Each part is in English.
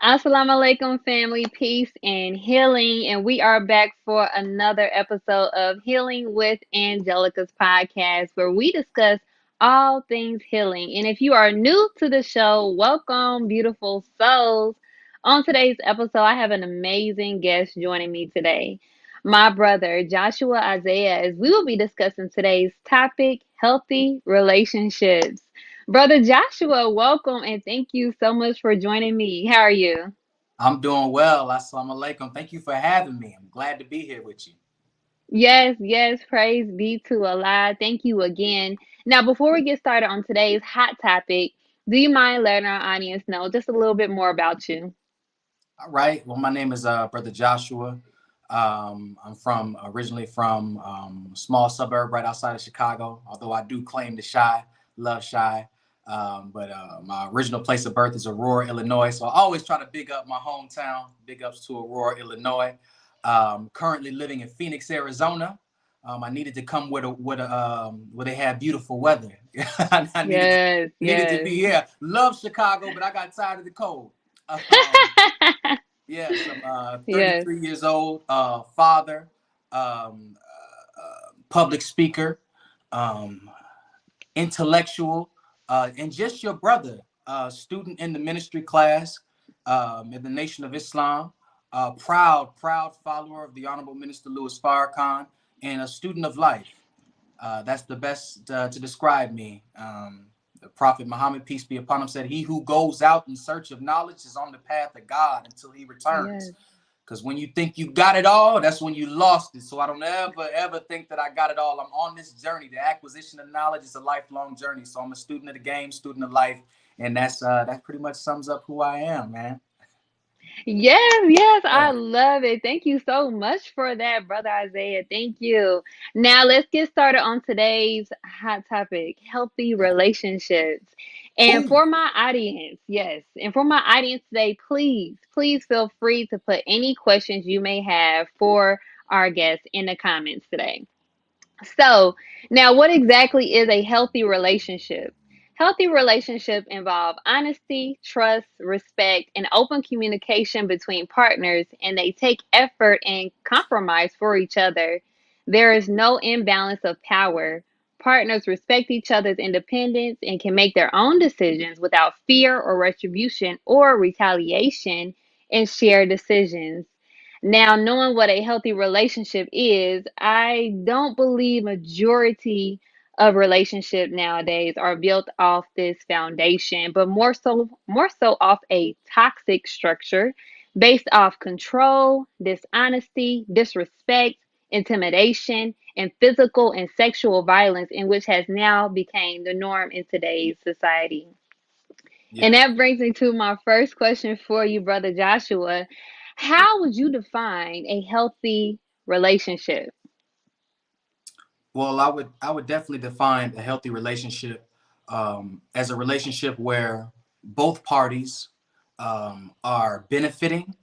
Assalamu alaikum, family, peace, and healing. And we are back for another episode of Healing with Angelica's podcast, where we discuss all things healing. And if you are new to the show, welcome, beautiful souls. On today's episode, I have an amazing guest joining me today, my brother, Joshua Isaiah, as we will be discussing today's topic, healthy relationships. Brother Joshua, welcome and thank you so much for joining me. How are you? I'm doing well. Assalamu alaikum. Thank you for having me. I'm glad to be here with you. Yes, yes, praise be to Allah. Thank you again. Now, before we get started on today's hot topic, do you mind letting our audience know just a little bit more about you? All right. Well, my name is Brother Joshua. I'm originally from a small suburb right outside of Chicago, although I do claim to love shy. But my original place of birth is Aurora, Illinois. So I always try to big up my hometown. Big ups to Aurora, Illinois. Currently living in Phoenix, Arizona. I needed to come where they had beautiful weather. I Yes, needed to be yes. here. Love Chicago, but I got tired of the cold. Um, yes, I'm Yes, 33 years old, father, public speaker, um, intellectual, and just your brother, student in the ministry class in the Nation of Islam, proud follower of the Honorable Minister Louis Farrakhan, and a student of life. That's the best to describe me. The Prophet Muhammad, peace be upon him, said, "He who goes out in search of knowledge is on the path of God until he returns." yes. Because when you think you got it all, that's when you lost it. So I don't ever think that I got it all. I'm on this journey. The acquisition of knowledge is a lifelong journey. So I'm a student of the game, student of life, and that pretty much sums up who I am, man. Yes, yes, I Yeah. love it. Thank you so much for that, Brother Isaiah. Thank you. Now, let's get started on today's hot topic, healthy relationships. And Ooh. for my audience, yes, and for my audience today, please feel free to put any questions you may have for our guests in the comments today. So, now what exactly is a healthy relationship? Healthy relationships involve honesty, trust, respect, and open communication between partners, and they take effort and compromise for each other. There is no imbalance of power. Partners respect each other's independence and can make their own decisions without fear or retribution or retaliation and share decisions. Now, knowing what a healthy relationship is, I don't believe majority of relationships nowadays are built off this foundation, but more so off a toxic structure based off control, dishonesty, disrespect, intimidation, and physical and sexual violence, in which has now become the norm in today's society. And Yeah. that brings me to my first question for you, Brother Joshua. Yeah. How would you define a healthy relationship? Well, I would definitely define a healthy relationship as a relationship where both parties are benefiting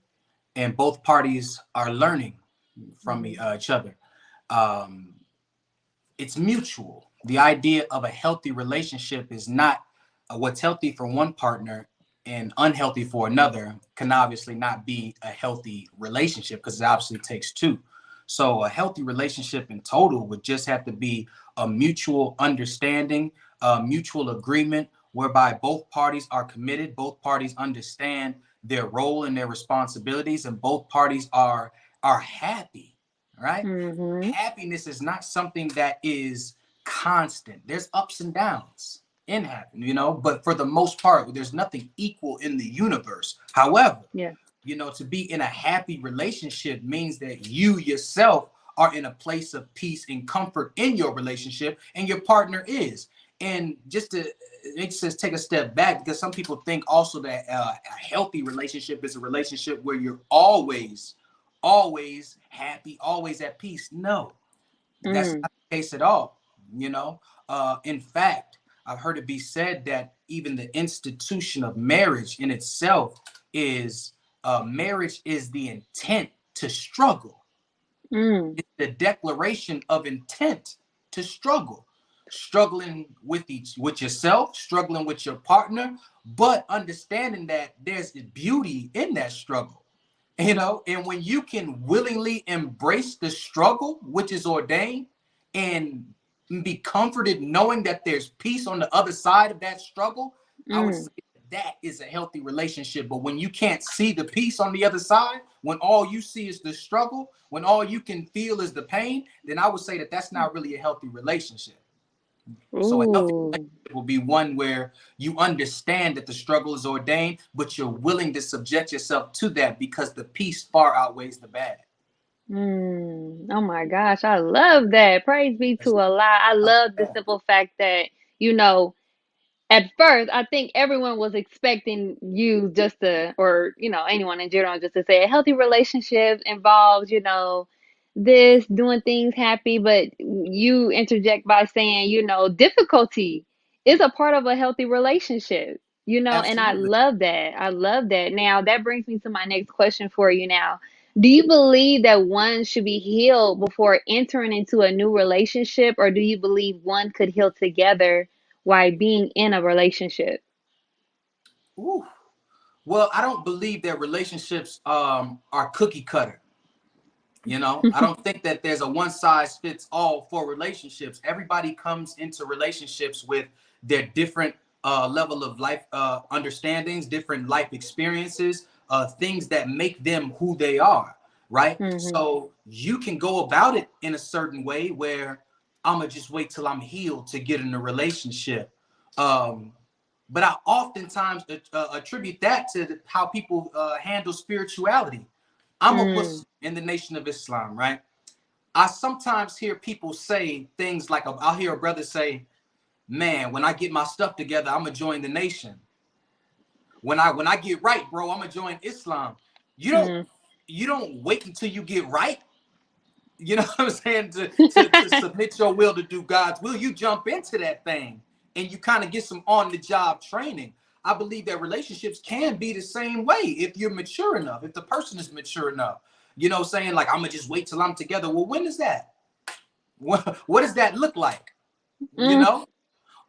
and both parties are learning from Mhm. each other. Um, it's mutual. The idea of a healthy relationship is not what's healthy for one partner and unhealthy for another can obviously not be a healthy relationship because it obviously takes two. So a healthy relationship in total would just have to be a mutual understanding, a mutual agreement whereby both parties are committed, both parties understand their role and their responsibilities, and both parties are happy, right? Mhm. Happiness is not something that is constant. There's ups and downs in happiness, but for the most part, there's nothing equal in the universe. However, Yeah. to be in a happy relationship means that you yourself are in a place of peace and comfort in your relationship, and your partner is. And just to it says take a step back because some people think also that a healthy relationship is a relationship where you're always happy, always at peace. No, that's Mm. not the case at all. You know, in fact, I've heard it be said that even the institution of marriage in itself is marriage is the intent to struggle. Mm. It's the declaration of intent to struggle. struggling with yourself, struggling with your partner, but understanding that there's beauty in that struggle. And when you can willingly embrace the struggle which is ordained, and be comforted knowing that there's peace on the other side of that struggle, I would say Mm. that is a healthy relationship. But when you can't see the peace on the other side, when all you see is the struggle, when all you can feel is the pain, then I would say that that's not really a healthy relationship. So a healthy Ooh. relationship will be one where you understand that the struggle is ordained, but you're willing to subject yourself to that because the peace far outweighs the bad. Mm. Oh my gosh, I love that. Praise be to Allah. I love the simple fact that, you know, at first, I think everyone was expecting you just to, or, anyone in general, just to say a healthy relationship involves, this, doing things happy, but you interject by saying, difficulty is a part of a healthy relationship, and I Absolutely. love that. I love that. Now, that brings me to my next question for you now. Do you believe that one should be healed before entering into a new relationship, or do you believe one could heal together while being in a relationship? Ooh. Well, I don't believe that relationships are cookie cutter. I don't think that there's a one size fits all for relationships. Everybody comes into relationships with their different level of life understandings, different life experiences, things that make them who they are, right? Mhm. So you can go about it in a certain way where I'm gonna just wait till I'm healed to get in a relationship. Um, but I oftentimes attribute that to how people handle spirituality. I'm a Mm. Muslim in the Nation of Islam, right? I sometimes hear people say things like, I'll hear a brother say, "Man, when I get my stuff together, I'm gonna join the nation. When I get right, bro, I'm gonna join Islam." You don't Mm. you don't wait until you get right. You know what I'm saying? To submit your will to do God's will, you jump into that thing and you kind of get some on the job training. I believe that relationships can be the same way if you're mature enough, if the person is mature enough. Saying like, I'm gonna just wait till I'm together. Well, when is that? What does that look like? You Mm. know?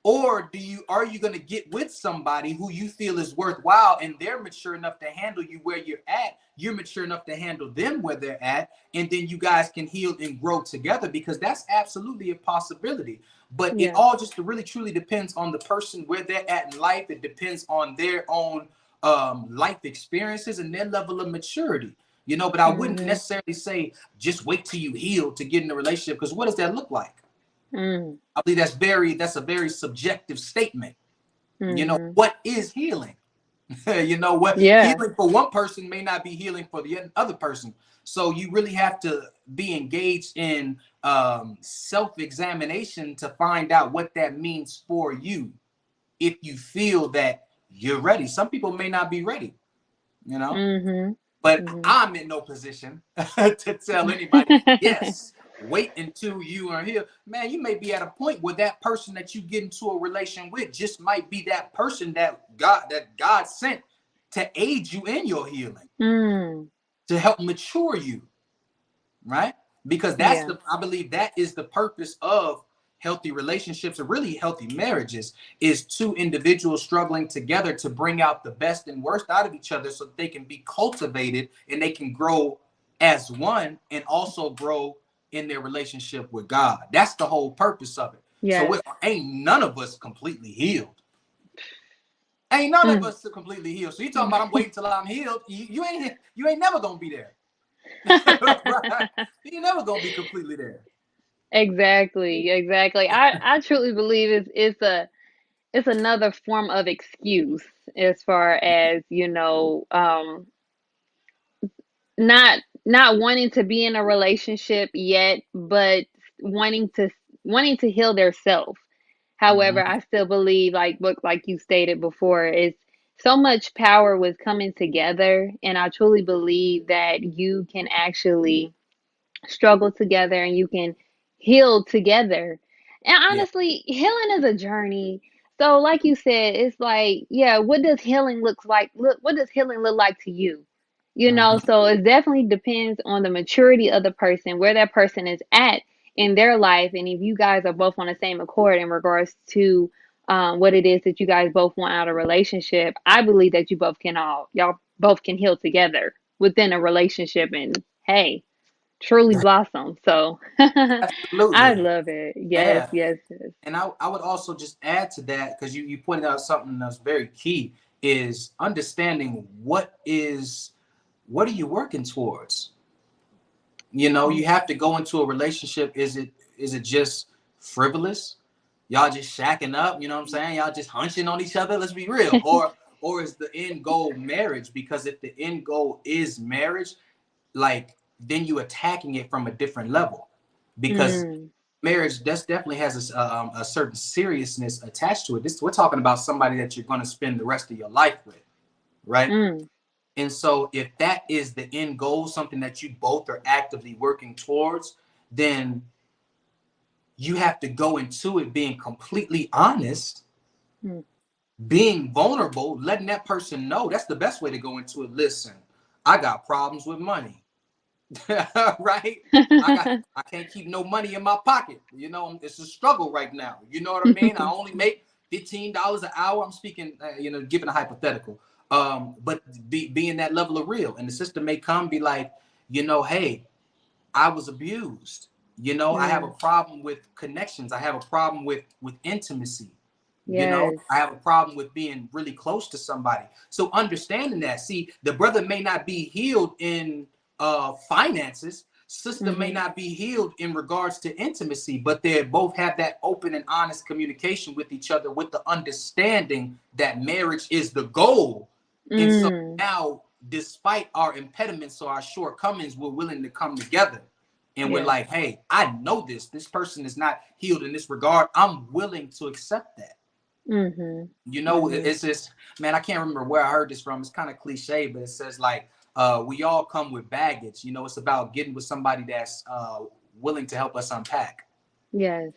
Or are you going to get with somebody who you feel is worthwhile and they're mature enough to handle you where you're at, you're mature enough to handle them where they're at, and then you guys can heal and grow together, because that's absolutely a possibility. But it Yeah. all just really truly depends on the person, where they're at in life. It depends on their own life experiences and their level of maturity. But I wouldn't Mhm. necessarily say just wait till you heal to get in a relationship, because what does that look like? Mm. I believe that's a very subjective statement. Mhm. What is healing? What Yeah. healing for one person may not be healing for the other person. So you really have to be engaged in self-examination to find out what that means for you. If you feel that you're ready, some people may not be ready, you know. Mhm. But Mhm. I'm in no position to tell anybody, yes, wait until you are here. Man, you may be at a point where that person that you get into a relation with just might be that person that God sent to aid you in your healing, Mm. to help mature you, right? Because Yeah. I believe that is the purpose of healthy relationships, or really healthy marriages, is two individuals struggling together to bring out the best and worst out of each other, so that they can be cultivated and they can grow as one, and also grow in their relationship with God. That's the whole purpose of it. So Yes. ain't none of us completely healed. Ain't none of Mm. us completely healed. So you talking about I'm waiting till I'm healed? You ain't never gonna be there. Right? You're never gonna be completely there. Exactly. Exactly. I truly believe it's another form of excuse, as far as, not wanting to be in a relationship yet, but wanting to wanting to heal their self. However, Mhm. I still believe, like you stated before, it's so much power with coming together, and I truly believe that you can actually struggle together and you can heal together. And Yeah. honestly, healing is a journey. So like you said, it's like, yeah, what does healing look like? Look, what does healing look like to you? Mhm. So it definitely depends on the maturity of the person, where that person is at in their life, and if you guys are both on the same accord in regards to what it is that you guys both want out of a relationship, I believe that y'all both can heal together within a relationship and, hey, truly blossom. So I Absolutely. love it. Yes, Yeah. yes, yes. And I would also just add to that, because you pointed out something that's very key, is understanding what are you working towards. You know, you have to go into a relationship. Is it just frivolous? Y'all just shacking up, you know what I'm saying? Y'all just hunching on each other. Let's be real. Or is the end goal marriage? Because if the end goal is marriage, like, then you attacking it from a different level. Because Mm, marriage definitely has a certain seriousness attached to it. We're talking about somebody that you're going to spend the rest of your life with, right? mm, And so if that is the end goal, something that you both are actively working towards, then you have to go into it being completely honest, mm. being vulnerable, letting that person know. That's the best way to go into it. Listen, I got problems with money. Right? I can't keep no money in my pocket. You know, it's a struggle right now. You know what I mean? I only make $15 an hour. I'm speaking, giving a hypothetical. But being that level of real, and the sister may come be like, hey, I was abused. I have a Mm, problem with connections. I have a problem with intimacy. yes. I have a problem with being really close to somebody. So understanding that, see, the brother may not be healed in finances. Sister may Mm-hmm. not be healed in regards to intimacy, but they both have that open and honest communication with each other, with the understanding that marriage is the goal. And so Mm, now, despite our impediments or our shortcomings, we're willing to come together. And we're yes. like, hey, I know this person is not healed in this regard. I'm willing to accept that. Mm-hmm. Mm-hmm. It's just, man, I can't remember where I heard this from. It's kind of cliche, but it says like, we all come with baggage. It's about getting with somebody that's willing to help us unpack. Yes.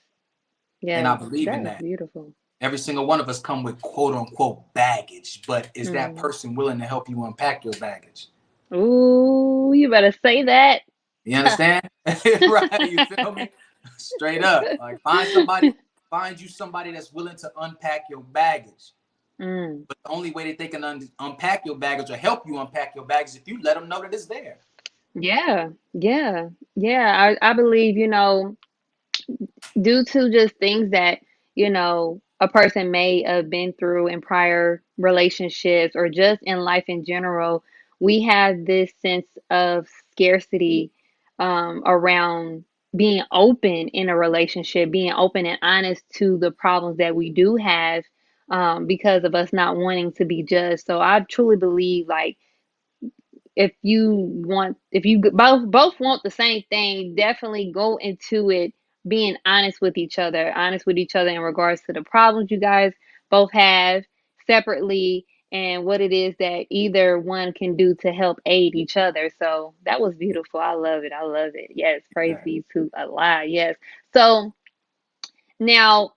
And I Yes. believe in That is that. beautiful. Every single one of us come with quote unquote baggage, but is that Mm. person willing to help you unpack your baggage? Ooh, you better say that. You understand? Right? You feel me? Straight up. Like, find you somebody that's willing to unpack your baggage. Mm. But the only way that they can unpack your baggage or help you unpack your baggage is if you let them know that it's there. Yeah. Yeah. Yeah. I believe, due to just things that, a person may have been through in prior relationships or just in life in general, we have this sense of scarcity around being open in a relationship, being open and honest to the problems that we do have because of us not wanting to be judged. So I truly believe, like, if you both want the same thing, definitely go into it being honest with each other in regards to the problems you guys both have separately, and what it is that either one can do to help aid each other. So that was beautiful. I love it. I love it. Yes, praise Right. be to Allah. Yes. So now,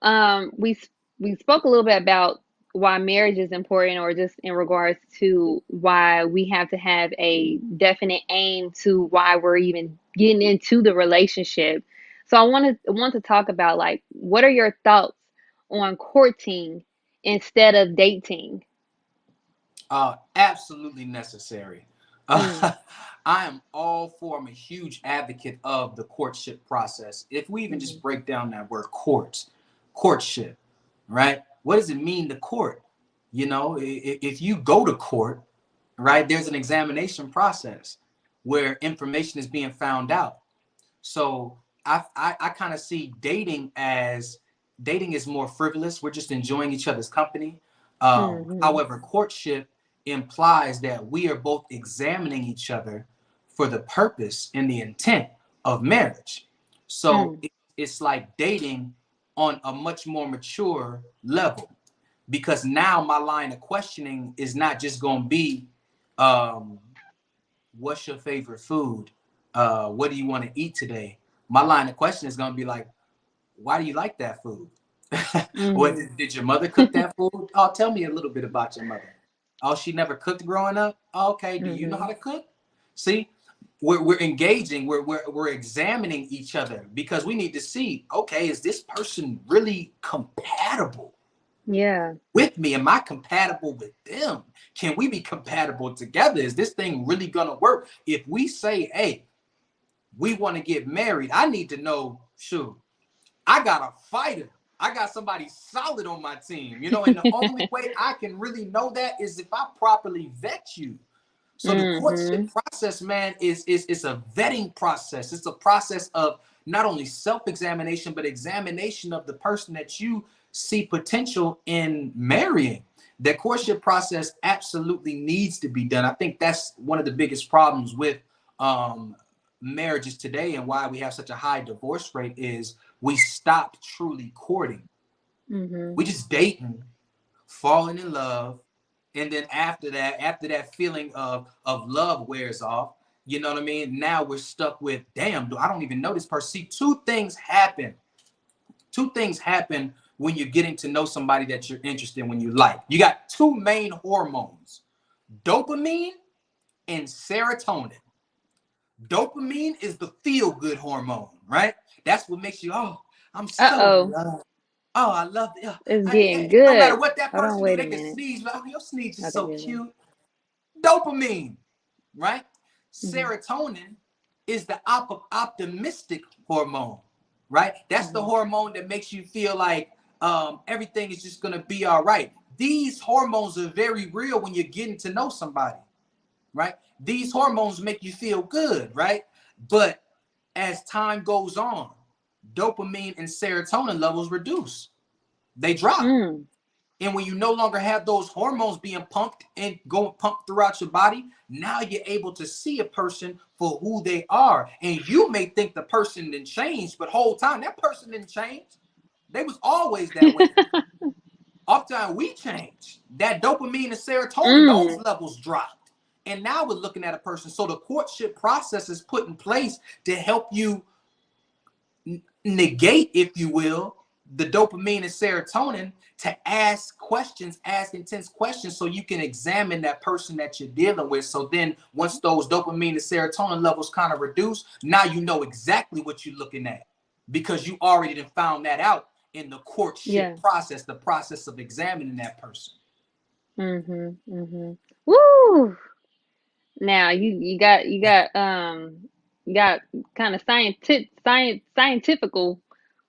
we spoke a little bit about why marriage is important, or just in regards to why we have to have a definite aim to why we're even getting into the relationship. So I want to talk about, like, what are your thoughts on courting instead of dating? Absolutely necessary. Mm, I am all for, I'm a huge advocate of the courtship process. If we even mm-hmm, just break down that word courtship, right? What does it mean to court? If you go to court, right, there's an examination process where information is being found out. So I kind of see dating is more frivolous. We're just enjoying each other's company. mm-hmm, However, courtship implies that we are both examining each other for the purpose and the intent of marriage. So mm, it's like dating on a much more mature level, because now my line of questioning is not just going to be, um, what's your favorite food? What do you want to eat today? My line of question is going to be like, why do you like that food? What mm-hmm, did your mother cook that food? Oh, tell me a little bit about your mother. Oh, she never cooked growing up. Oh, okay. Do you know mm-hmm, how to cook? See, we're engaging, we're examining each other because we need to see, okay, is this person really compatible Yeah. with me? Am I compatible with them? Can we be compatible together? Is this thing really gonna work? If we say, hey, we want to get married, I need to know, shoot, I got a fighter. I got somebody solid on my team, and the only way I can really know that is if I properly vet you. So the courtship Mhm. process, man, is a vetting process. It's a process of not only self-examination, but examination of the person that you see potential in marrying. The courtship process absolutely needs to be done. I think that's one of the biggest problems with um, marriages today, and why we have such a high divorce rate is we stop truly courting. Mhm. We just dating, falling in love, and then after that feeling of love wears off, you know what I mean, now we're stuck with, damn, I don't even know this person. See, two things happen when you're getting to know somebody that you're interested in, when you like. You got two main hormones: dopamine and serotonin. Dopamine is the feel good hormone, right? That's what makes you, oh, I'm so Uh-oh. loved. Oh, I love it. It's getting No matter good. what that Hold on, person do, wait a they can minute. sneeze. But, oh, your sneeze is Okay, so there we cute. Dopamine, right? go. Mhm. Serotonin is the optimistic hormone, right? That's the Mhm. hormone that makes you feel like everything is just gonna be all right. These hormones are very real when you're getting to know somebody, right? These hormones make you feel good, right? But as time goes on, dopamine and serotonin levels reduce. They drop. Mm. And when you no longer have those hormones being pumped and going pumped throughout your body, now you're able to see a person for who they are. And you may think the person didn't change, but whole time that person didn't change. They was always that way. Oftentimes we change. That dopamine and serotonin, those Mm. levels dropped. And now we're looking at a person. So the courtship process is put in place to help you negate, if you will, the dopamine and serotonin, to ask intense questions so you can examine that person that you're dealing with. So then once those dopamine and serotonin levels kind of reduce, now you know exactly what you're looking at because you already done found that out in the courtship Yeah. process, the process of examining that person. Mhm. Mhm. Woo! Now you got kind of scientifical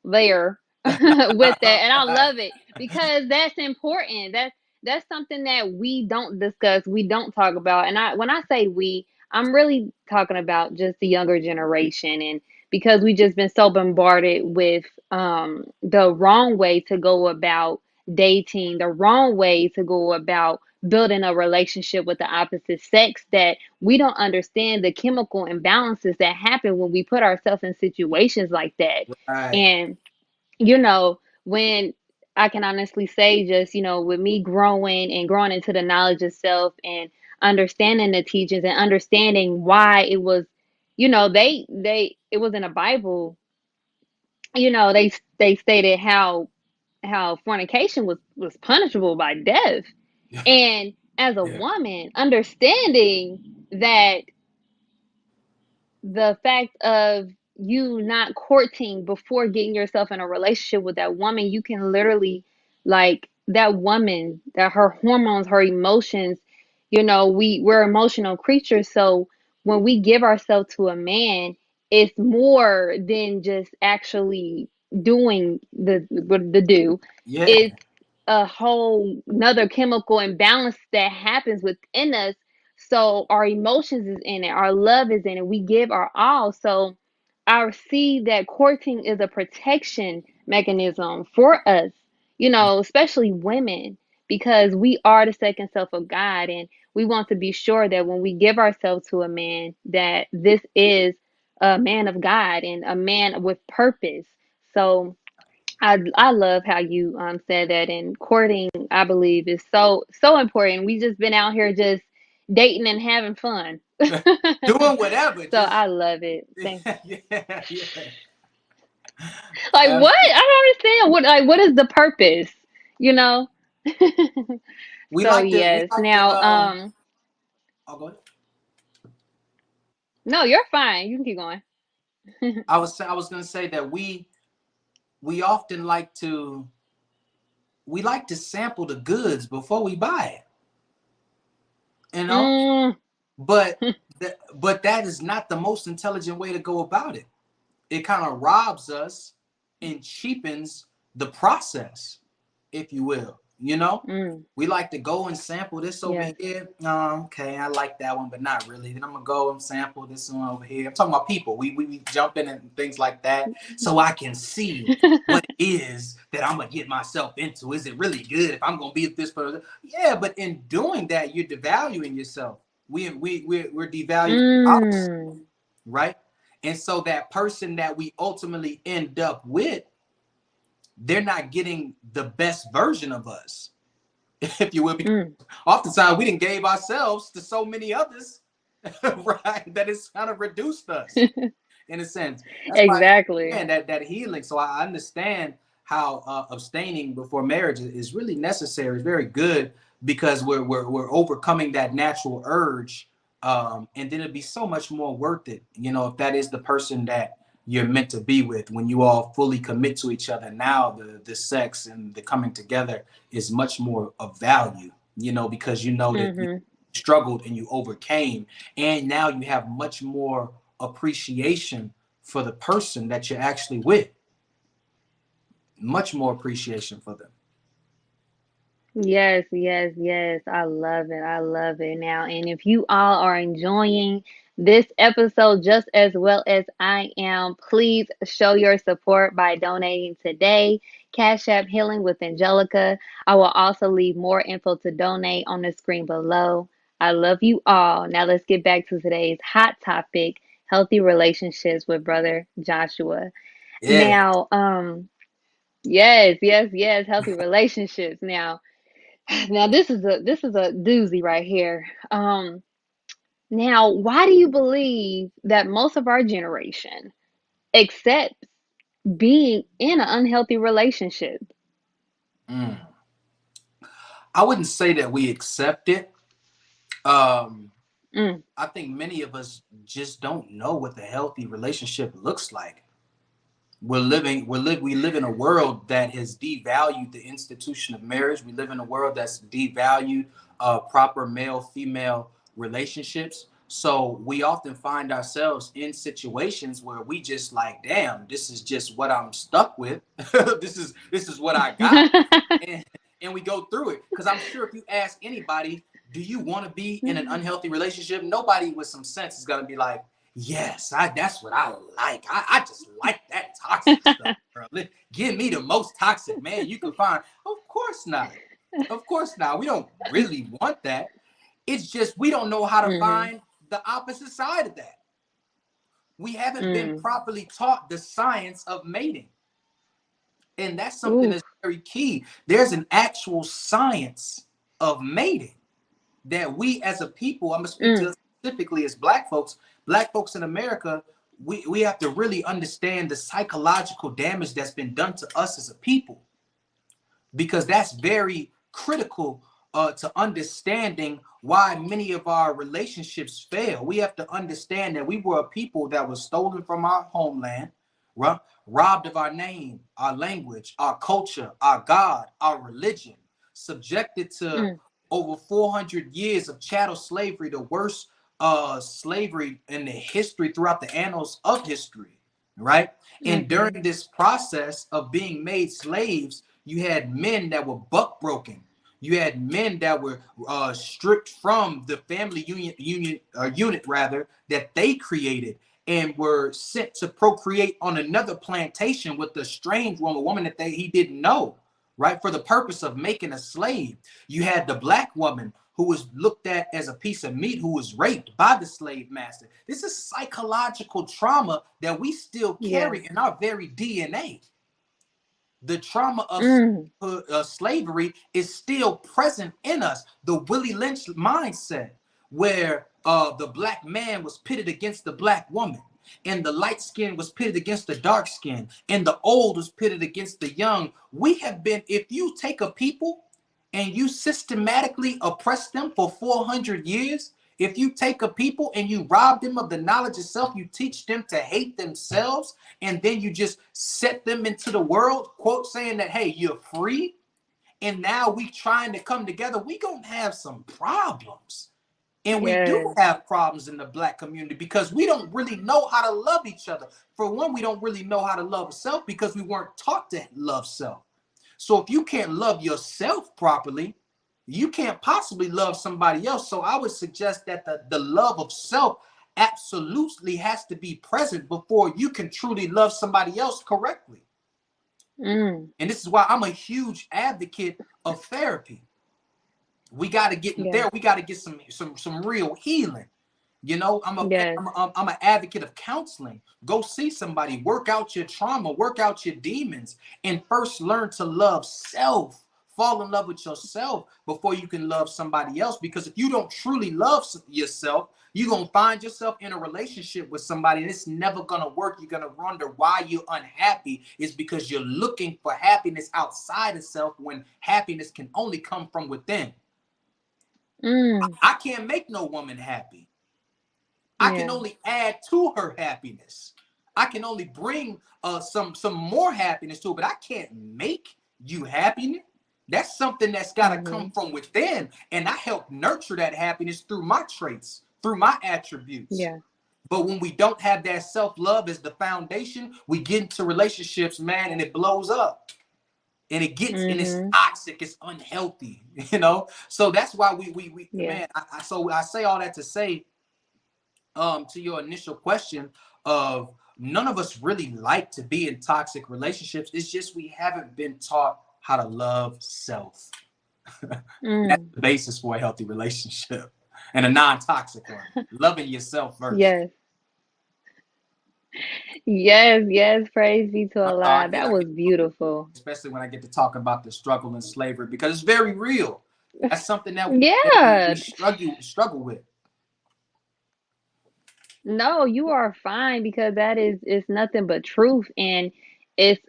there with that, and I love it because that's important. That's something that we don't discuss, we don't talk about. And when I say we, I'm really talking about just the younger generation, and because we just been so bombarded with the wrong way to go about dating, the wrong way to go about building a relationship with the opposite sex, that we don't understand the chemical imbalances that happen when we put ourselves in situations like that. Right. And when I can honestly say, just with me growing into the knowledge of self and understanding the teachings and understanding why it was, they it was in the Bible. They stated how fornication was punishable by death. And as a Yeah. woman, understanding that the fact of you not courting before getting yourself in a relationship with that woman, you can literally, like, that woman, that her hormones, her emotions, we're emotional creatures. So when we give ourselves to a man, it's more than just actually doing the do. Yeah. It's a whole another chemical imbalance that happens within us. So our emotions is in it, our love is in it. We give our all. So I see that courting is a protection mechanism for us, especially women, because we are the second self of God, and we want to be sure that when we give ourselves to a man, that this is a man of God and a man with purpose. So I love how you said that. And courting, I believe, is so important. We just been out here just dating and having fun. Doing whatever. So Just I love it. yeah, yeah. Like, what? Absolutely. I don't understand. What is the purpose? You know? We So like to we yes. like to Now I'll go ahead. No, you're fine. You can keep going. I was gonna say that we often we like to sample the goods before we buy it, you know. Mm. But but that is not the most intelligent way to go about it. It kind of robs us and cheapens the process, if you will. You know, Mm. we like to go and sample this over Yes. here. Okay, I like that one, but not really. Then I'm gonna go and sample this one over here. I'm talking about people. We jump in and things like that, so I can see what it is that I'm gonna get myself into. Is it really good? If I'm gonna be at this person, yeah. But in doing that, you're devaluing yourself. We're devaluing ourselves, Mm. right? And so that person that we ultimately end up with, they're not getting the best version of us, if you will. Because Mm. oftentimes we didn't gave ourselves to so many others, right? That it's kind of reduced us in a sense. That's why, Exactly. man, that healing. So I understand how abstaining before marriage is really necessary. It's very good because we're overcoming that natural urge, and then it'd be so much more worth it. You know, if that is the person that you're meant to be with, when you all fully commit to each other. Now the sex and the coming together is much more of value. You know, because you know that you Mm-hmm. struggled and you overcame, and now you have much more appreciation for the person that you're actually with. Much more appreciation for them. Yes, yes, yes. I love it. I love it. Now, and if you all are enjoying this episode just as well as I am, please show your support by donating today. Cash App Healing with Angelica. I will also leave more info to donate on the screen below. I love you all. Now, let's get back to today's hot topic, healthy relationships with Brother Joshua. Yeah. Now, yes, yes, yes, healthy relationships. Now this is a doozy right here. Now, why do you believe that most of our generation accepts being in an unhealthy relationship? Mm. I wouldn't say that we accept it. Um, Mm, I think many of us just don't know what the healthy relationship looks like. We live in a world that has devalued the institution of marriage. We live in a world that's devalued proper male female relationships. So we often find ourselves in situations where we just like, damn, this is just what I'm stuck with. This is what I got, and we go through it. Because I'm sure if you ask anybody, do you want to be in an unhealthy relationship? Nobody with some sense is gonna be like, yes, that's what I like. I just like that toxic stuff, girl. Give me the most toxic man you can find. Of course not. Of course not. We don't really want that. It's just we don't know how to mm-hmm, find the opposite side of that. We haven't been mm. properly taught the science of mating. And that's something Ooh, that's very key. There's an actual science of mating that we as a people, I'm gonna speak mm, to specifically as black folks in America, we have to really understand the psychological damage that's been done to us as a people, because that's very critical to understanding why many of our relationships fail. We have to understand that we were a people that was stolen from our homeland, robbed of our name, our language, our culture, our God, our religion, subjected to mm, over 400 years of chattel slavery, the worst slavery in the history throughout the annals of history, right? And mm-hmm, during this process of being made slaves, you had men that were buck broken. You had men that were stripped from the family unit rather that they created, and were sent to procreate on another plantation with a strange woman, a woman that he didn't know, right? For the purpose of making a slave. You had the black woman who was looked at as a piece of meat, who was raped by the slave master. This is psychological trauma that we still yes, carry in our very DNA. The trauma of mm, slavery is still present in us. The Willie Lynch mindset, where the black man was pitted against the black woman, and the light skin was pitted against the dark skin, and the old was pitted against the young. We have been, if you take a people and you systematically oppress them for 400 years, If you take a people and you rob them of the knowledge of self, you teach them to hate themselves, and then you just set them into the world, quote, saying that, hey, you're free, and now we trying to come together, we gonna have some problems. And we do Yes. have problems in the Black community because we don't really know how to love each other. For one, we don't really know how to love self because we weren't taught to love self. So if you can't love yourself properly, you can't possibly love somebody else. So I would suggest that the love of self absolutely has to be present before you can truly love somebody else correctly. Mm. And this is why I'm a huge advocate of therapy. We got to get in Yeah. there. We got to get some real healing. You know, Yes. I'm an advocate of counseling. Go see somebody, work out your trauma, work out your demons, and first learn to love self. Fall in love with yourself before you can love somebody else. Because if you don't truly love yourself, you're going to find yourself in a relationship with somebody and it's never going to work. You're going to wonder why you're unhappy. It's because you're looking for happiness outside of self when happiness can only come from within. Mm. I can't make no woman happy. I can Yeah. only add to her happiness. I can only bring some more happiness to it, but I can't make you happiness. That's something that's got to come Mm-hmm. from within, and I help nurture that happiness through my traits, through my attributes. Yeah. But when we don't have that self-love as the foundation, we get into relationships, man, and it blows up. And it's Mm-hmm. toxic, it's unhealthy, you know. So that's why we Yeah. man, so I say all that to say, to your initial question of none of us really like to be in toxic relationships. It's just we haven't been taught how to love self. That's Mm. the basis for a healthy relationship and a non-toxic one. Loving yourself first. Yes. Yes. Yes. Praise be to I Allah. get, That I was get, beautiful. especially when I get to talk about the struggle and slavery because it's very real. That's something that we Yeah. struggle with. No, you are fine because that is it's nothing but truth, and it's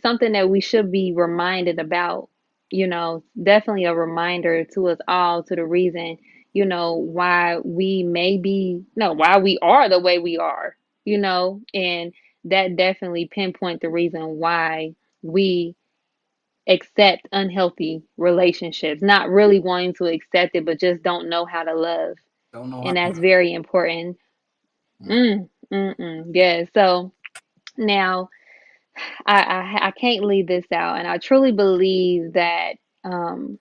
something that we should be reminded about. Definitely a reminder to us all, to the reason, why we may be no, why we are the way we are, and that definitely pinpoint the reason why we accept unhealthy relationships, not really wanting to accept it, but just don't know how to love. Don't know And how. that's very important. Yeah. So now I can't leave this out, and I truly believe that um,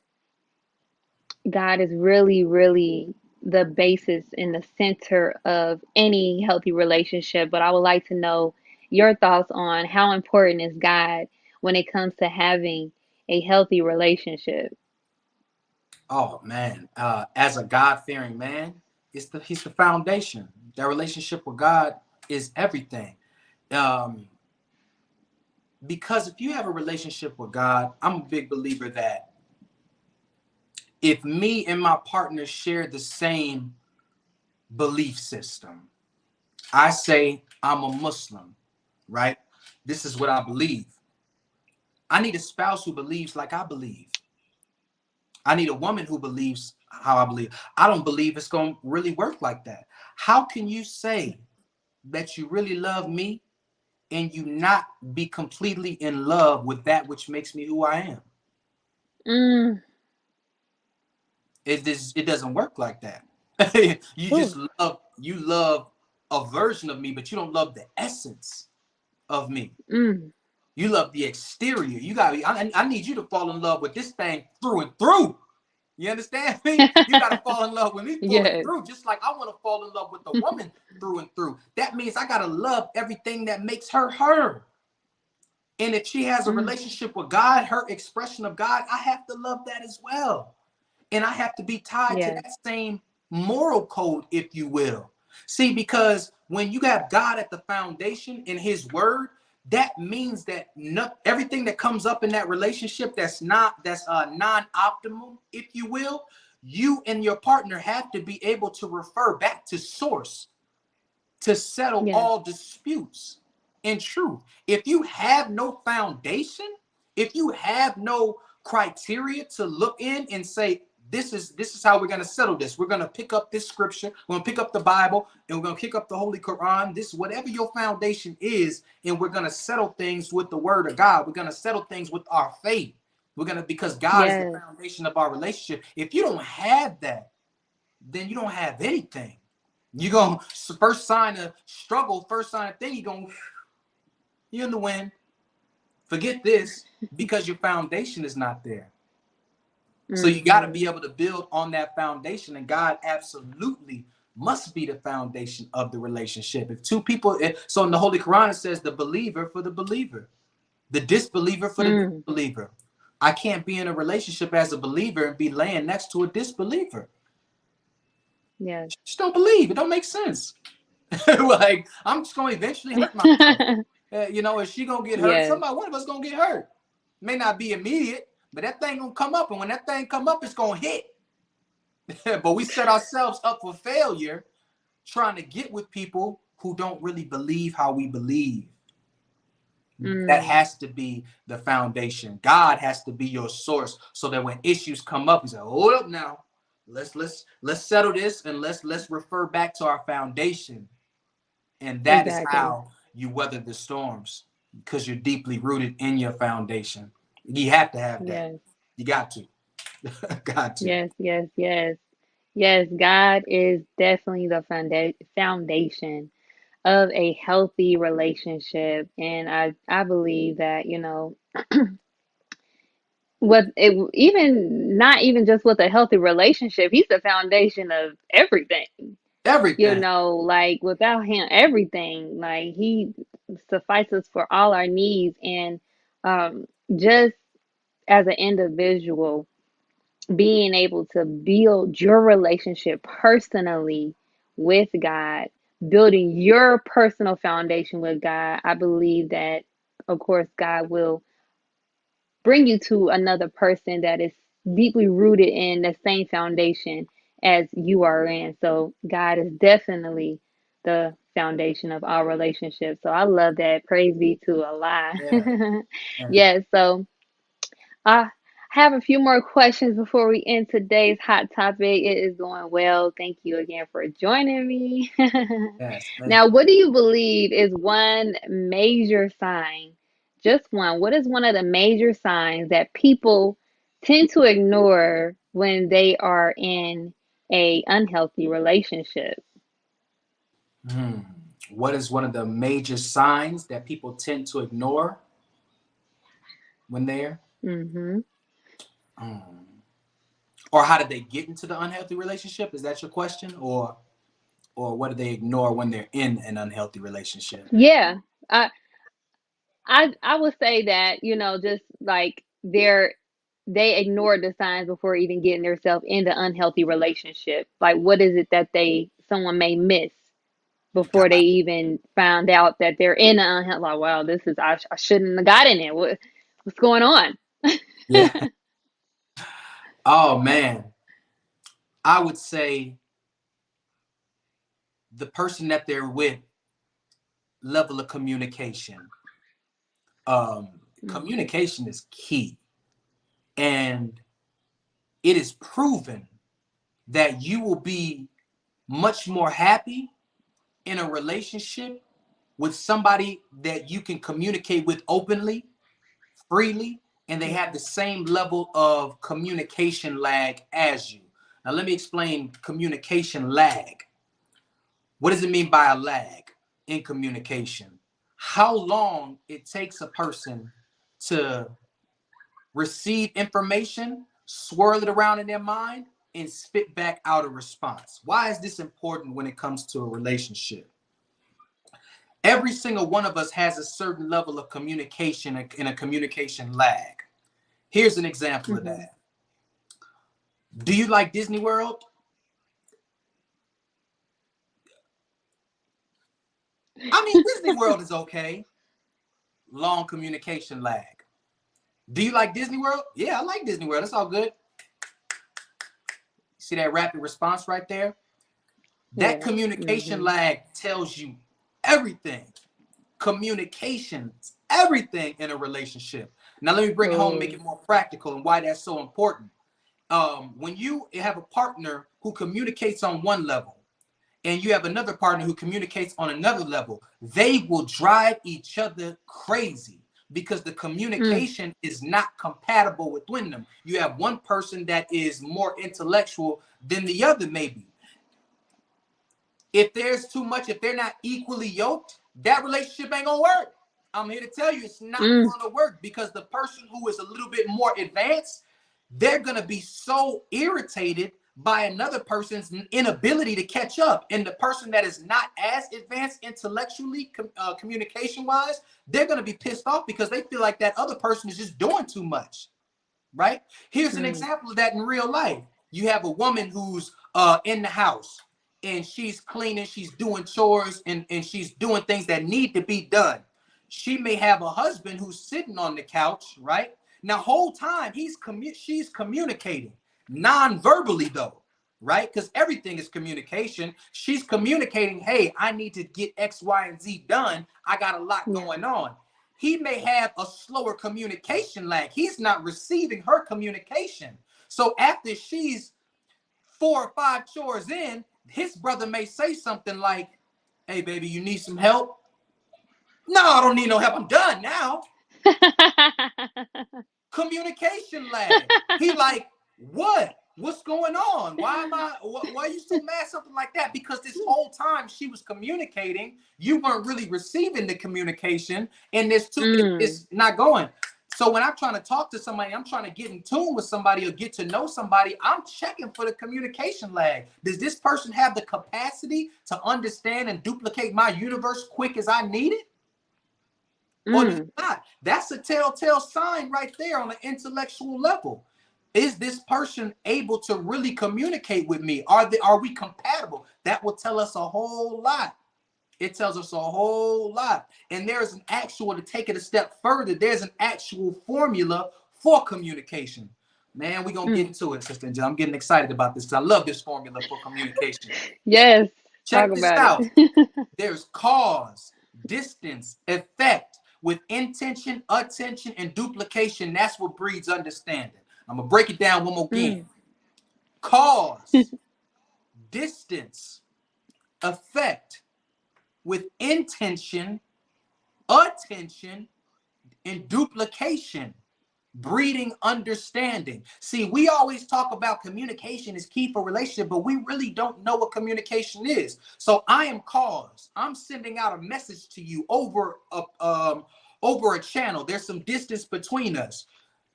God is really, really the basis in the center of any healthy relationship. But I would like to know your thoughts on how important is God when it comes to having a healthy relationship. Oh man, as a God-fearing man, he's the foundation. That relationship with God is everything. Um, because if you have a relationship with God, I'm a big believer that if me and my partner share the same belief system, I say I'm a Muslim, right? This is what I believe. I need a spouse who believes like I believe. I need a woman who believes how I believe. I don't believe it's going to really work like that. How can you say that you really love me and you not be completely in love with that which makes me who I am? Mm. It doesn't work like that. you Ooh. just love a version of me, but you don't love the essence of me. Mm. You love the exterior. I need you to fall in love with this thing through and through. You understand me? You got to fall in love with me through and Yes. through, just like I want to fall in love with the woman through and through. That means I got to love everything that makes her her. And if she has a Mm. relationship with God, her expression of God, I have to love that as well. And I have to be tied to Yes. that same moral code, if you will. See, because when you have God at the foundation in his word, that means that everything that comes up in that relationship that's non-optimal, if you will, you and your partner have to be able to refer back to source to settle Yes. all disputes. In truth, if you have no foundation, if you have no criteria to look in and say, this is how we're going to settle this. We're going to pick up this scripture. We're going to pick up the Bible, and we're going to pick up the Holy Quran. This, whatever your foundation is, and we're going to settle things with the word of God. We're going to settle things with our faith. Because God is the Yes. foundation of our relationship. If you don't have that, then you don't have anything. You're going to first sign of struggle, first sign of thing, you're in the wind. Forget this, because your foundation is not there. So you got to be able to build on that foundation, and God absolutely must be the foundation of the relationship. If two people, so in the Holy Quran it says the believer for the believer, the disbeliever for the disbeliever. I can't be in a relationship as a believer and be laying next to a disbeliever. Yes. Just don't believe. It don't make sense. Like, I'm just going to eventually hurt myself. Is she going to get hurt? Yes. Somebody, one of us going to get hurt. May not be immediate, but that thing going to come up. And when that thing come up, it's going to hit. But we set ourselves up for failure trying to get with people who don't really believe how we believe. That has to be the foundation. God has to be your source, so that when issues come up, you say, hold up now. Let's settle this, and let's refer back to our foundation. And that is how you weather the storms, because you're deeply rooted in your foundation. You have to have that. Yes. You got to. Got to. Yes, yes, yes. Yes, God is definitely the foundation of a healthy relationship. And I believe that, with it, even not even just with a healthy relationship, he's the foundation of everything. Everything. Like without him, everything, like he suffices for all our needs. And just as an individual, being able to build your relationship personally with God, building your personal foundation with God, I believe that, of course, God will bring you to another person that is deeply rooted in the same foundation as you are in. So, God is definitely the foundation of our relationship. So, I love that. Praise be to Allah. Yeah. Yeah. Yes. So, I have a few more questions before we end today's hot topic. It is going well. Thank you again for joining me. Yes. Thank Now, what do you believe is one major sign? Just one. What is one of the major signs that people tend to ignore when they are in a unhealthy relationship? you. What is one of the major signs that people tend to ignore when they're? Mm-hmm. Um, or how did they get into the unhealthy relationship? Is that your question? Or what do they ignore when they're in an unhealthy relationship? Yeah. I would say that, just like they ignore the signs before even getting themselves in the unhealthy relationship. Like what is it that someone may miss before they even found out that they're in an unhealthy, like, wow, this is I shouldn't have got in it. What's going on? Yeah. Oh man. I would say the person that they're with, level of communication. Communication is key. And it is proven that you will be much more happy in a relationship with somebody that you can communicate with openly, freely, and they have the same level of communication lag as you. Now, let me explain communication lag. What does it mean by a lag in communication? How long it takes a person to receive information, swirl it around in their mind, and spit back out a response. Why is this important when it comes to a relationship? Every single one of us has a certain level of communication and a communication lag. Here's an example of Mm-hmm. that. Do you like Disney World? I mean, Disney World is okay. Long communication lag. Do you like Disney World? Yeah, I like Disney World. It's all good. See that rapid response right there? That Yeah. communication Mm-hmm. lag tells you everything. Communications, everything in a relationship. Now let me bring it home and make Oh. it more practical and why that's so important. when you have a partner who communicates on one level and you have another partner who communicates on another level, they will drive each other crazy because the Mm. communication is not compatible within them. You have one person that is more intellectual than the other, maybe. If there's too much, if they're not equally yoked, that relationship ain't gonna work. I'm here to tell you it's not Mm. gonna work because the person who is a little bit more advanced, they're gonna be so irritated by another person's inability to catch up. And the person that is not as advanced intellectually, communication wise, they're gonna be pissed off because they feel like that other person is just doing too much. Right? Here's an Mm. example of that in real life. You have a woman who's in the house and she's cleaning, she's doing chores, and she's doing things that need to be done. She may have a husband who's sitting on the couch, right? Now, whole time she's communicating non-verbally though, right? Because everything is communication. She's communicating, hey, I need to get X, Y, and Z done. I got a lot Yeah. going on. He may have a slower communication lag. He's not receiving her communication. So after she's 4 or 5 chores in, his brother may say something like, hey, baby, you need some help? No, I don't need no help. I'm done now. Communication lag. He like, what? What's going on? Why are you so mad? Something like that. Because this whole time she was communicating, you weren't really receiving the communication, and Mm. it's not going. So when I'm trying to talk to somebody, I'm trying to get in tune with somebody or get to know somebody, I'm checking for the communication lag. Does this person have the capacity to understand and duplicate my universe quick as I need it? Or does it Mm. not? That's a telltale sign right there on an intellectual level. Is this person able to really communicate with me? Are we compatible? That will tell us a whole lot. It tells us a whole lot. And there's an actual, to take it a step further, there's an actual formula for communication. Man, we're gonna get Mm. into it, Sister Angel. I'm getting excited about this because I love this formula for communication. Yes. Talk Check this about out. it. There's cause, distance, effect with intention, attention, and duplication. That's what breeds understanding. I'm going to break it down one more again. Mm. Cause, distance, effect with intention, attention, and duplication. Breeding understanding. See, we always talk about communication is key for relationship, but we really don't know what communication is. So I am cause. I'm sending out a message to you over a channel. There's some distance between us.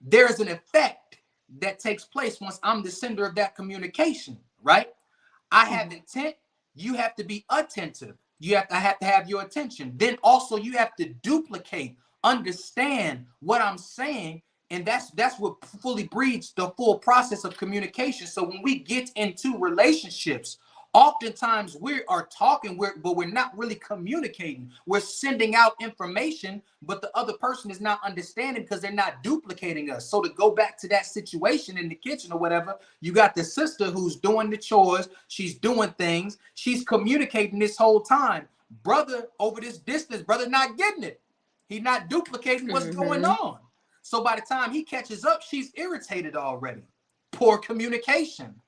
There's an effect that takes place once I'm the sender of that communication, right? I have Mm. intent. You have to be attentive. You have to have your attention. Then also you have to duplicate, understand what I'm saying, and that's what fully breeds the full process of communication. So when we get into relationships, oftentimes we are talking, but we're not really communicating. We're sending out information, but the other person is not understanding because they're not duplicating us. So to go back to that situation in the kitchen or whatever, you got the sister who's doing the chores, she's doing things, she's communicating this whole time. Brother, over this distance, brother not getting it. He's not duplicating what's going Mhm. on. So by the time he catches up, she's irritated already. Poor communication.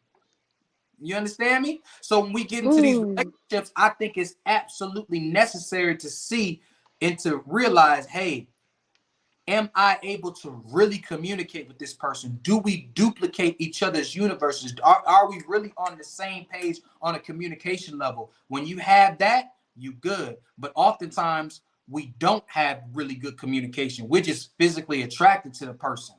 You understand me? So when we get into these Ooh. relationships, I think it's absolutely necessary to see and to realize, hey, am I able to really communicate with this person? Do we duplicate each other's universes? Are we really on the same page on a communication level? When you have that, you good. But oftentimes we don't have really good communication. We're just physically attracted to the person.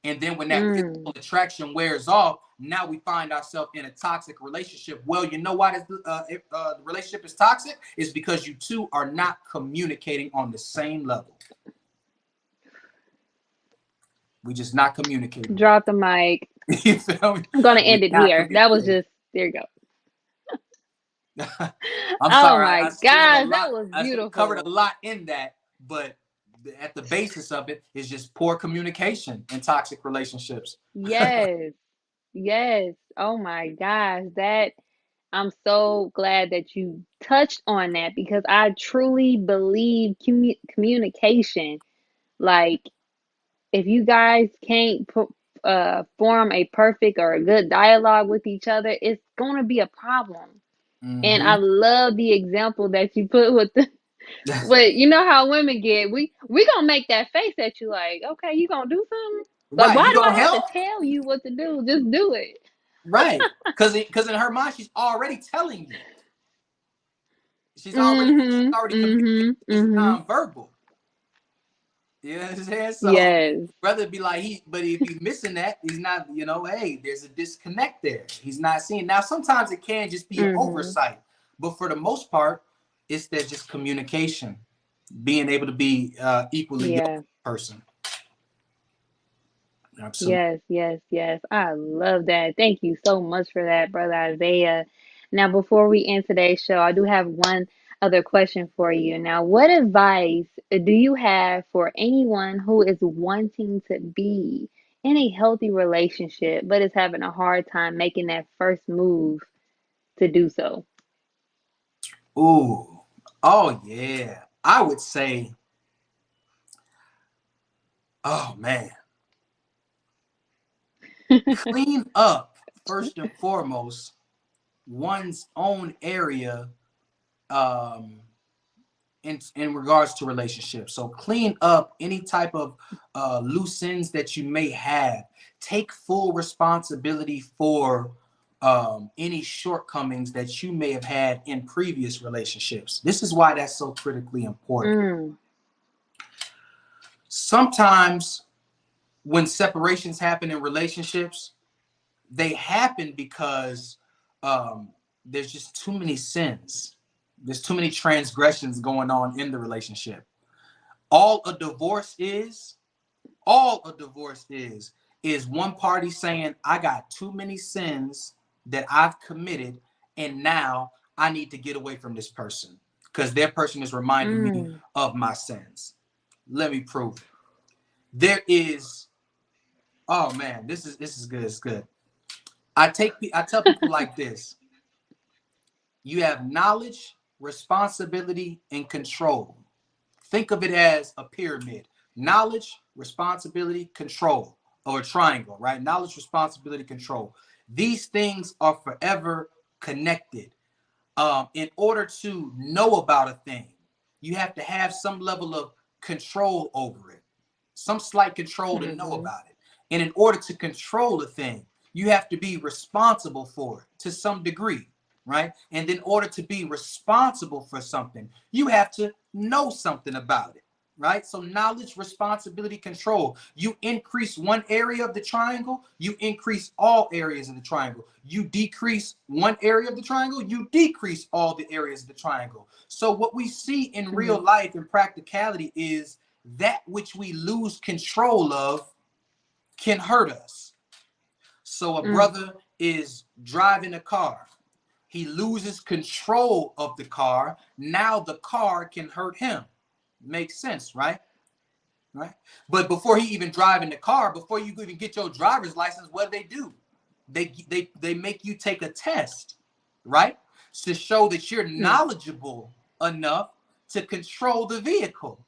And then when that Mm. physical attraction wears off, now we find ourselves in a toxic relationship. Well, you know why the relationship is toxic? Is because you two are not communicating on the same level. We just not communicating. Drop the mic. You feel me? I'm gonna We end it not here. That was communicating. just there you go. I'm Oh sorry, my I spilled a gosh, that lot. was I covered a beautiful. lot in that, but at the basis of it is just poor communication in toxic relationships. Yes. Yes. Oh my gosh. That I'm so glad that you touched on that because I truly believe communication. Like, if you guys can't form a perfect or a good dialogue with each other, it's going to be a problem. And I Mm-hmm. love the example that you put with the, but you know how women get, we gonna make that face at you like, okay, you gonna do something? Like, Right. why You do gonna I have to help? tell you what to do? Just do it. Right. Because in her mind, she's already telling you. She's Mm-hmm. already communicating Mm-hmm. using Mm-hmm. nonverbal. You know what I'm saying? So Yes. brother be like but if he's missing that, he's not, hey, there's a disconnect there. He's not seeing. Now sometimes it can just be an Mm-hmm. oversight, but for the most part, it's that just communication, being able to be equally yoked Yeah. person. Absolutely. Yes, yes, yes. I love that. Thank you so much for that, Brother Isaiah. Now, before we end today's show, I do have one other question for you. Now, what advice do you have for anyone who is wanting to be in a healthy relationship but is having a hard time making that first move to do so? Ooh. Oh yeah. I would say, oh man, clean up first and foremost one's own area, um, in regards to relationships. So clean up any type of loose ends that you may have. Take full responsibility for any shortcomings that you may have had in previous relationships. This is why that's so critically important. Mm, Sometimes when separations happen in relationships, they happen because um, there's just too many sins. There's too many transgressions going on in the relationship. All a divorce is, all a divorce is one party saying, I got too many sins that I've committed, and now I need to get away from this person because their person is reminding me mm, of my sins. Let me prove it. There is, oh man, this is good. It's good. I tell people like this: you have knowledge, responsibility, and control. Think of it as a pyramid: knowledge, responsibility, control, or a triangle, right? Knowledge, responsibility, control. These things are forever connected. In order to know about a thing, you have to have some level of control over it, some slight control to know mm-hmm, about it. And in order to control a thing, you have to be responsible for it to some degree, right? And in order to be responsible for something, you have to know something about it, right? So knowledge, responsibility, control. You increase one area of the triangle, you increase all areas of the triangle. You decrease one area of the triangle, you decrease all the areas of the triangle. So what we see in mm, real life in practicality is that which we lose control of can hurt us. So a mm, brother is driving a car. He loses control of the car. Now the car can hurt him. Makes sense, right? Right. But before he even drive in the car, before you even get your driver's license, what do? They make you take a test, right? To show that you're mm, knowledgeable enough to control the vehicle.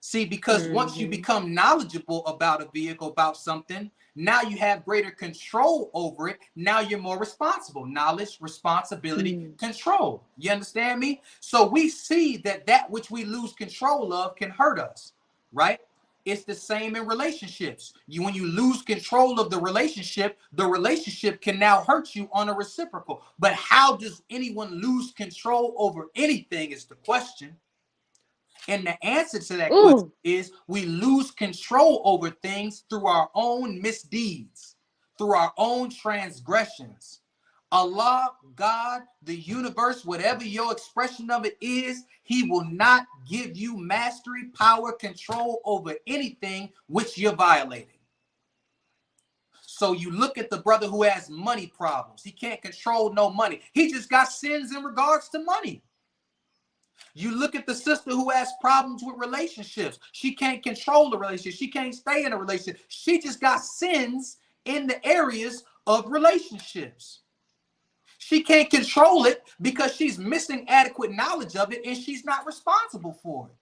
See, because once you mm-hmm, become knowledgeable about a vehicle, about something, now you have greater control over it. Now you're more responsible. Knowledge, responsibility, mm, control. You understand me? So we see that which we lose control of can hurt us, right? It's the same in relationships. When you lose control of the relationship can now hurt you on a reciprocal. But how does anyone lose control over anything is the question. And the answer to that question ooh, is we lose control over things through our own misdeeds, through our own transgressions. Allah, God, the universe, whatever your expression of it is, He will not give you mastery, power, control over anything which you're violating. So you look at the brother who has money problems. He can't control no money. He just got sins in regards to money. You look at the sister who has problems with relationships. She can't control the relationship. She can't stay in a relationship. She just got sins in the areas of relationships. She can't control it because she's missing adequate knowledge of it and she's not responsible for it.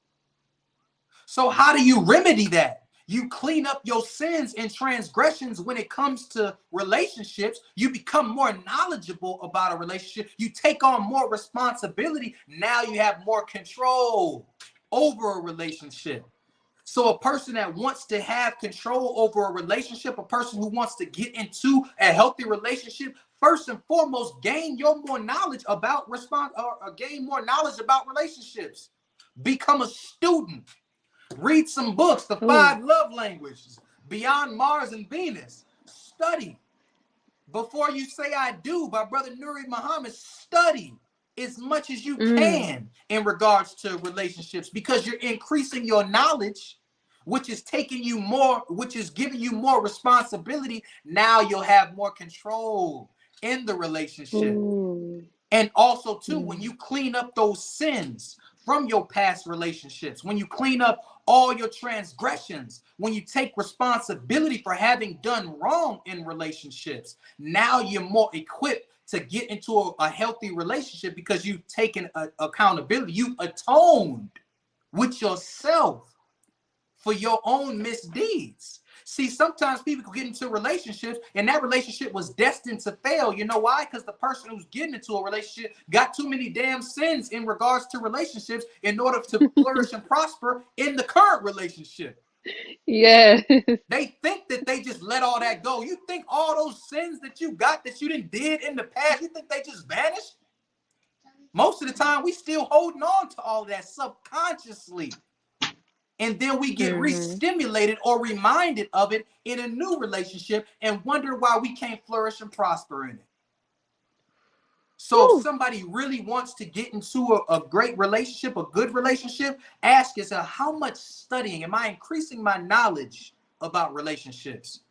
So how do you remedy that? You clean up your sins and transgressions when it comes to relationships. You become more knowledgeable about a relationship. You take on more responsibility. Now you have more control over a relationship. So a person that wants to have control over a relationship, a person who wants to get into a healthy relationship, first and foremost, gain more knowledge about gain more knowledge about relationships. Become a student. Read some books, The Ooh. 5 Love Languages, Beyond Mars and Venus. Study. Before You Say I Do by Brother Nuri Muhammad. Study as much as you can in regards to relationships, because you're increasing your knowledge, which is taking you more, which is giving you more responsibility. Now you'll have more control in the relationship. Ooh. And also, too, when you clean up those sins from your past relationships, when you clean up all your transgressions, when you take responsibility for having done wrong in relationships, now you're more equipped to get into a healthy relationship, because you've taken accountability. You've atoned with yourself for your own misdeeds. See, sometimes people get into relationships and that relationship was destined to fail. You know why? Because the person who's getting into a relationship got too many damn sins in regards to relationships in order to flourish and prosper in the current relationship. Yes. They think that they just let all that go. You think all those sins that you got that you didn't did in the past, you think they just vanished? Most of the time, we still holding on to all that subconsciously. And then we get re-stimulated or reminded of it in a new relationship and wonder why we can't flourish and prosper in it. So if somebody really wants to get into a great relationship, a good relationship, ask yourself, how much studying? Am I increasing my knowledge about relationships?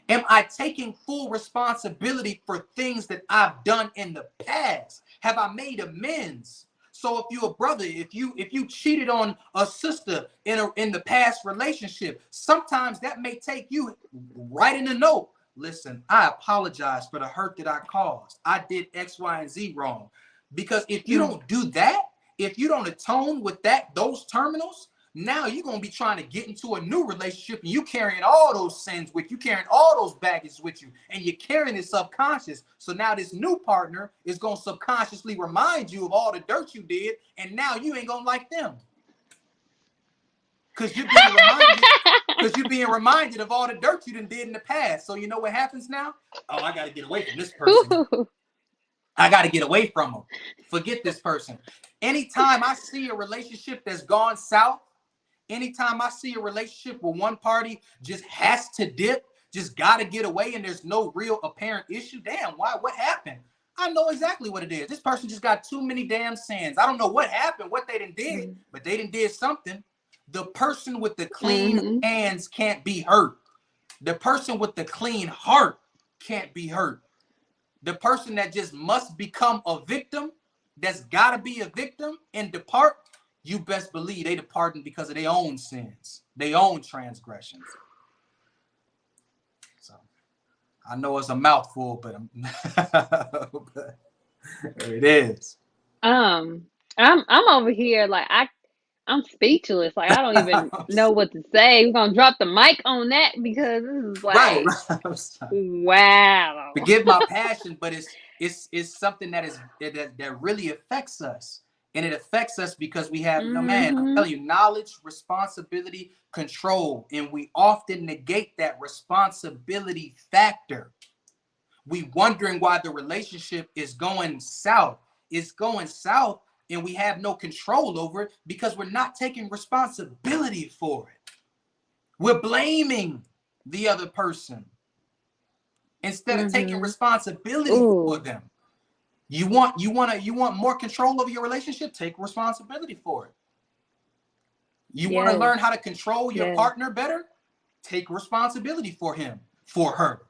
Am I taking full responsibility for things that I've done in the past? Have I made amends? So if you're a brother, if you cheated on a sister in the past relationship, sometimes that may take you writing a note. Listen, I apologize for the hurt that I caused. I did X, Y, and Z wrong. Because if you don't do that, if you don't atone with those terminals, now you're going to be trying to get into a new relationship and you carrying all those sins with you, carrying all those baggage with you, and you're carrying it subconscious. So now this new partner is going to subconsciously remind you of all the dirt you did, and now you ain't going to like them. Because you're being reminded of all the dirt you done did in the past. So you know what happens now? Oh, I got to get away from this person. I got to get away from them. Forget this person. Anytime I see a relationship that's gone south, anytime I see a relationship where one party just has to dip, just got to get away, and there's no real apparent issue, damn, why? What happened? I know exactly what it is. This person just got too many damn sins. I don't know what happened, what they done did, but they done did something. The person with the clean hands can't be hurt. The person with the clean heart can't be hurt. The person that just must become a victim, that's got to be a victim and depart, you best believe they departing because of their own sins, their own transgressions. So I know it's a mouthful, but it is. I'm over here like I'm speechless. Like I don't even know what to say. We're gonna drop the mic on that because this is like wow. Forgive my passion, but it's something that really affects us. And it affects us because we have, no man, I'm telling you, knowledge, responsibility, control. And we often negate that responsibility factor. We wondering why the relationship is going south. It's going south and we have no control over it because we're not taking responsibility for it. We're blaming the other person instead of taking responsibility for them. You want more control over your relationship? Take responsibility for it. You want to learn how to control your partner better? Take responsibility for him, for her.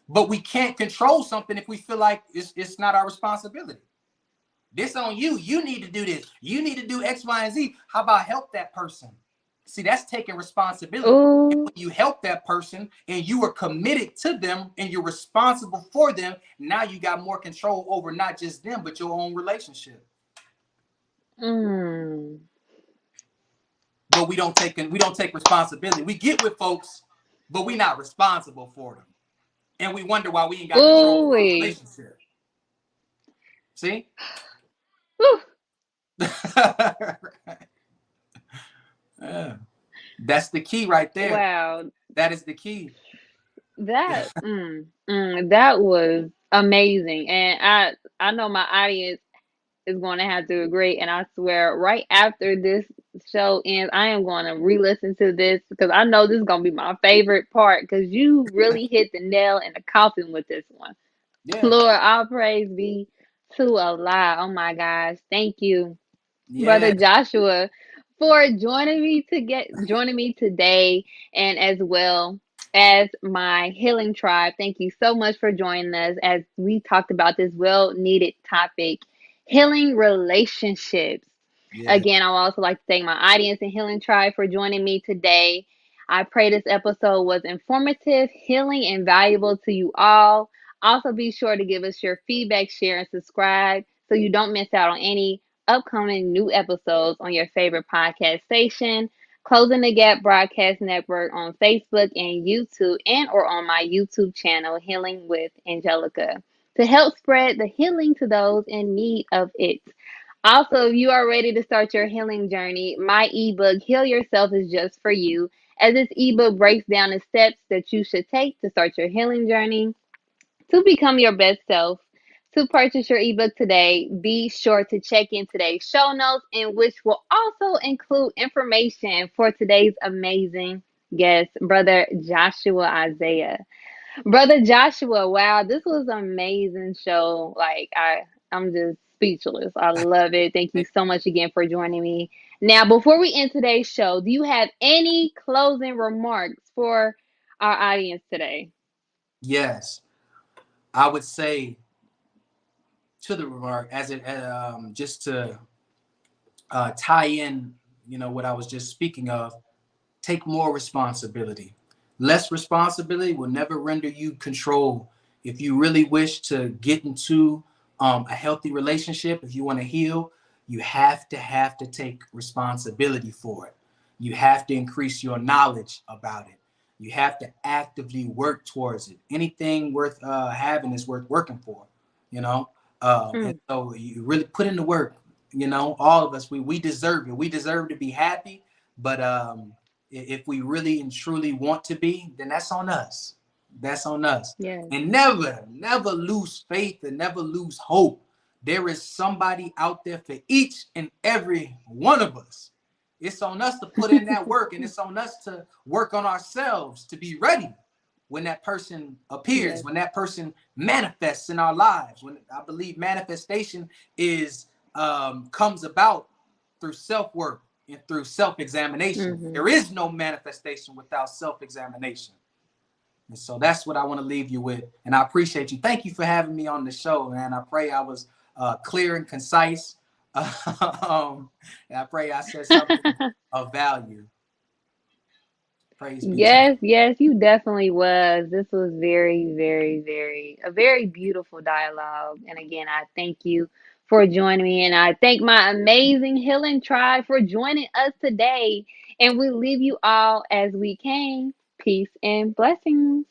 But we can't control something if we feel like it's not our responsibility. This on you. You need to do this. You need to do X, Y, and Z. How about help that person? See, that's taking responsibility. And when you help that person and you are committed to them and you're responsible for them, now you got more control over not just them, but your own relationship. but we don't take responsibility. We get with folks, but we not responsible for them, and we wonder why we ain't got control of our Ooh. relationship. See, Whew. yeah. That's the key right there. Wow. That is the key. That was amazing. And I know my audience is going to have to agree. And I swear, right after this show ends, I am going to re-listen to this because I know this is going to be my favorite part because you really hit the nail in the coffin with this one. Yeah, Lord, all praise be to Allah. Oh my gosh. Thank you, Brother yeah, Joshua, for joining me today, and as well as my healing tribe. Thank you so much for joining us as we talked about this well needed topic, healing relationships. yeah, Again, I would also like to thank my audience and healing tribe for joining me today. I pray this episode was informative, healing, and valuable to you all. Also, be sure to give us your feedback, share, and subscribe so you don't miss out on any upcoming new episodes on your favorite podcast station, Closing the Gap Broadcast Network on Facebook and YouTube, and or on my YouTube channel, Healing with Angelica, to help spread the healing to those in need of it. Also, if you are ready to start your healing journey, my ebook, Heal Yourself, is just for you, as this ebook breaks down the steps that you should take to start your healing journey to become your best self. To purchase your ebook today, be sure to check in today's show notes, in which will also include information for today's amazing guest, Brother Joshua Isaiah. Brother Joshua, wow, this was an amazing show. I'm just speechless. I love it. Thank you so much again for joining me. Now, before we end today's show, do you have any closing remarks for our audience today? yes. I would say to the remark as it just to tie in, what I was just speaking of. Take more responsibility. Less responsibility will never render you control. If you really wish to get into a healthy relationship, if you want to heal, you have to take responsibility for it. You have to increase your knowledge about it. You have to actively work towards it. Anything worth having is worth working for, you know. And Mm, so you really put in the work. All of us, we deserve it. We deserve to be happy, but if we really and truly want to be, then that's on us. That's on us. yes. And never lose faith and never lose hope. There is somebody out there for each and every one of us. It's on us to put in that work, and it's on us to work on ourselves to be ready when that person appears, Yes. when that person manifests in our lives. When I believe manifestation is comes about through self work and through self examination. Hmm. There is no manifestation without self examination. And so that's what I want to leave you with. And I appreciate you. Thank you for having me on the show, man. I pray I was clear and concise. And I pray I said something of value. Praise be to God. Yes, yes, you definitely was. This was a very beautiful dialogue. And again, I thank you for joining me. And I thank my amazing healing tribe for joining us today. And we leave you all as we came. Peace and blessings.